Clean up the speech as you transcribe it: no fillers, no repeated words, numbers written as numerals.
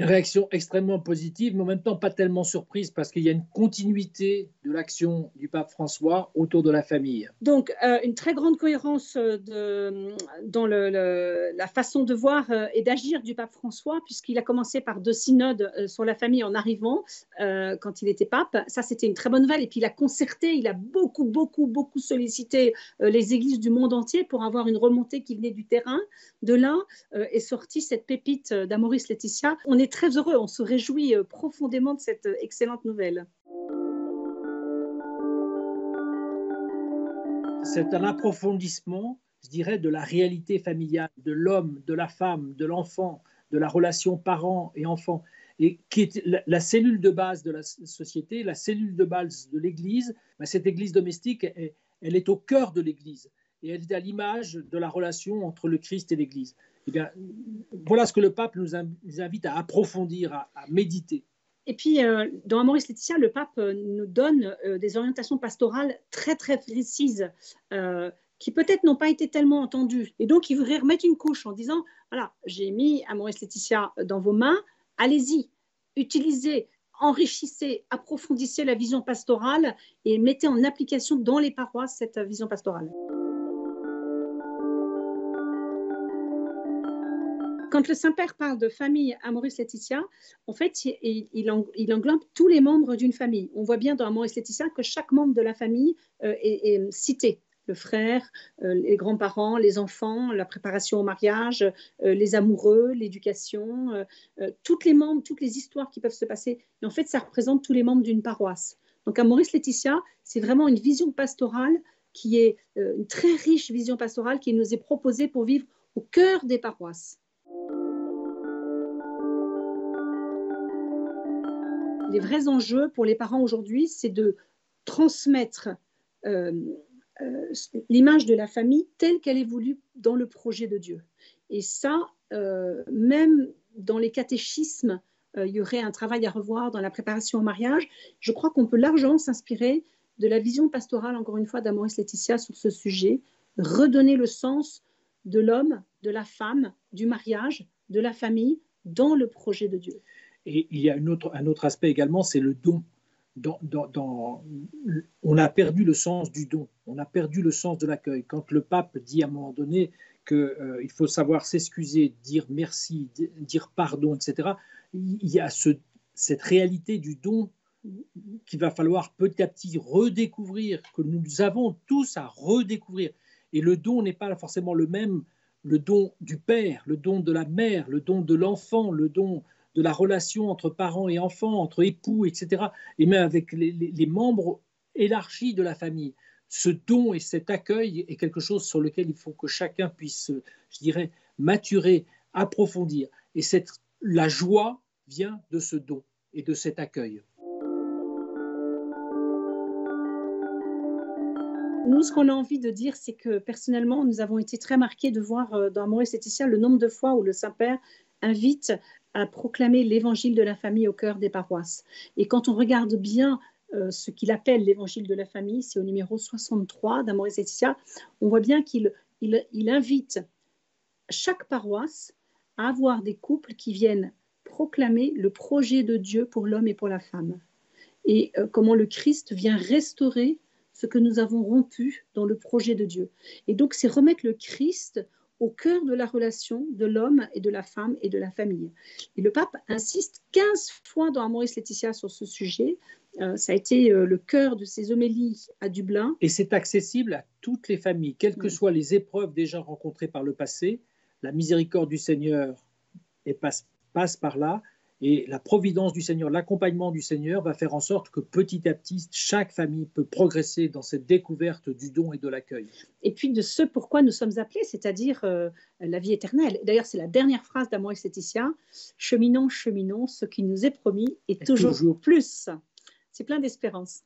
réaction extrêmement positive, mais en même temps pas tellement surprise parce qu'il y a une continuité de l'action du pape François autour de la famille. Donc, une très grande cohérence dans la façon de voir et d'agir du pape François, puisqu'il a commencé par 2 synodes sur la famille en arrivant quand il était pape. Ça, c'était une très bonne nouvelle. Et puis, il a concerté, il a beaucoup sollicité les églises du monde entier pour avoir une remontée qui venait du terrain. De là est sortie cette pépite d'Amoris Laetitia. On est très heureux, on se réjouit profondément de cette excellente nouvelle. C'est un approfondissement, je dirais, de la réalité familiale, de l'homme, de la femme, de l'enfant, de la relation parent et enfant, et qui est la cellule de base de la société, la cellule de base de l'Église. Cette Église domestique, elle est au cœur de l'Église, et elle est à l'image de la relation entre le Christ et l'Église. Eh bien, voilà ce que le pape nous invite à approfondir, à méditer. Et puis, dans Amoris Laetitia, le pape nous donne des orientations pastorales très précises qui peut-être n'ont pas été tellement entendues. Et donc, il voudrait remettre une couche en disant, voilà, j'ai mis Amoris Laetitia dans vos mains, allez-y, utilisez, enrichissez, approfondissez la vision pastorale et mettez en application dans les paroisses cette vision pastorale. Quand le Saint-Père parle de famille Amoris Laetitia, en fait, il englobe tous les membres d'une famille. On voit bien dans Amoris Laetitia que chaque membre de la famille est cité. Le frère, les grands-parents, les enfants, la préparation au mariage, les amoureux, l'éducation, tous les membres, toutes les histoires qui peuvent se passer. Et en fait, ça représente tous les membres d'une paroisse. Donc, Amoris Laetitia, c'est vraiment une vision pastorale qui est une très riche vision pastorale qui nous est proposée pour vivre au cœur des paroisses. Les vrais enjeux pour les parents aujourd'hui, c'est de transmettre l'image de la famille telle qu'elle est voulue dans le projet de Dieu. Et ça, même dans les catéchismes, il y aurait un travail à revoir dans la préparation au mariage. Je crois qu'on peut largement s'inspirer de la vision pastorale, encore une fois, d'Amoris Laetitia sur ce sujet, redonner le sens de l'homme, de la femme, du mariage, de la famille dans le projet de Dieu. Et il y a un autre aspect également, c'est le don. On a perdu le sens du don, on a perdu le sens de l'accueil. Quand le pape dit à un moment donné qu'il faut savoir s'excuser, dire merci, dire pardon, etc., il y a cette réalité du don qu'il va falloir petit à petit redécouvrir, que nous avons tous à redécouvrir. Et le don n'est pas forcément le même, le don du père, le don de la mère, le don de l'enfant, le don de la relation entre parents et enfants, entre époux, etc. Et même avec les membres élargis de la famille. Ce don et cet accueil est quelque chose sur lequel il faut que chacun puisse, je dirais, maturer, approfondir. Et la joie vient de ce don et de cet accueil. Nous, ce qu'on a envie de dire, c'est que personnellement, nous avons été très marqués de voir dans Amoris Laetitia le nombre de fois où le Saint-Père invite à proclamer l'évangile de la famille au cœur des paroisses. Et quand on regarde bien ce qu'il appelle l'évangile de la famille, c'est au numéro 63 d'Amoris Laetitia, on voit bien qu'il invite chaque paroisse à avoir des couples qui viennent proclamer le projet de Dieu pour l'homme et pour la femme. Et comment le Christ vient restaurer ce que nous avons rompu dans le projet de Dieu. Et donc, c'est remettre le Christ au cœur de la relation de l'homme et de la femme et de la famille. Et le pape insiste 15 fois dans Amoris Laetitia sur ce sujet. Ça a été le cœur de ses homélies à Dublin. Et c'est accessible à toutes les familles, quelles que soient les épreuves déjà rencontrées par le passé. La miséricorde du Seigneur passe par là. Et la providence du Seigneur, l'accompagnement du Seigneur va faire en sorte que petit à petit, chaque famille peut progresser dans cette découverte du don et de l'accueil. Et puis de ce pourquoi nous sommes appelés, c'est-à-dire la vie éternelle. D'ailleurs, c'est la dernière phrase d'Amoris Laetitia. Cheminons, cheminons, ce qui nous est promis est toujours plus. C'est plein d'espérance.